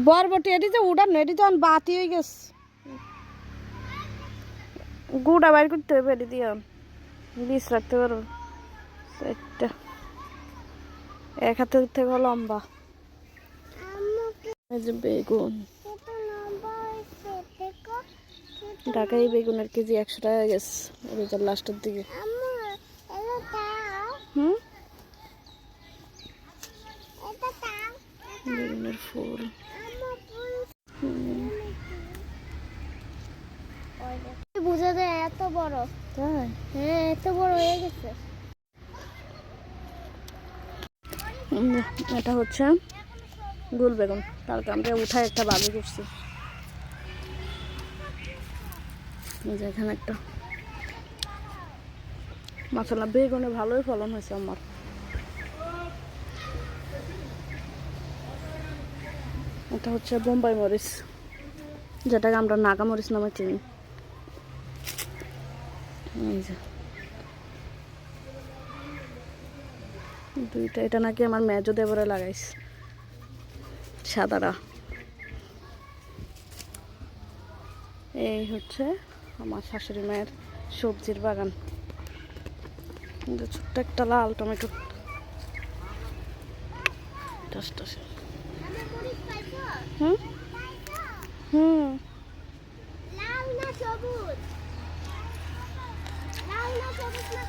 বরবটি এটি যে উড়ান এটি যখন বাতি হয়ে গেছে গুড়া বাইর করতে হবে এটি দিয়ে বীজ রাখতে পারো একটা এক হাতের থেকে লম্বা এই যে বেগুন ঢাকাই বেগুনের কেজি 100 টাকা গেছে রোজার লাস্টের দিকে বেগুনের ফুল বুঝা যায় এত বড় তাই হ্যাঁ এত বড় হয়ে গেছে এটা হচ্ছে গোল বেগুন কালকে আমরা উঠায় একটা বাজি করছি এখানে একটা মাশাআল্লাহ বেগুনে ভালোই ফলন হয়েছে আমার এটা হচ্ছে বোম্বাই মরিচ যেটাকে আমরা নাগা মরিচ নামে চিনি এই যে দুইটা এটা নাকি আমার মেজো দেবরে লাগাইছে সাদাটা এই হচ্ছে আমার শাশুড়ি মায়ের সবজির বাগান ছোট্ট একটা লাল টমেটো হুম হুম লাল না সবুজ লাল না সবুজ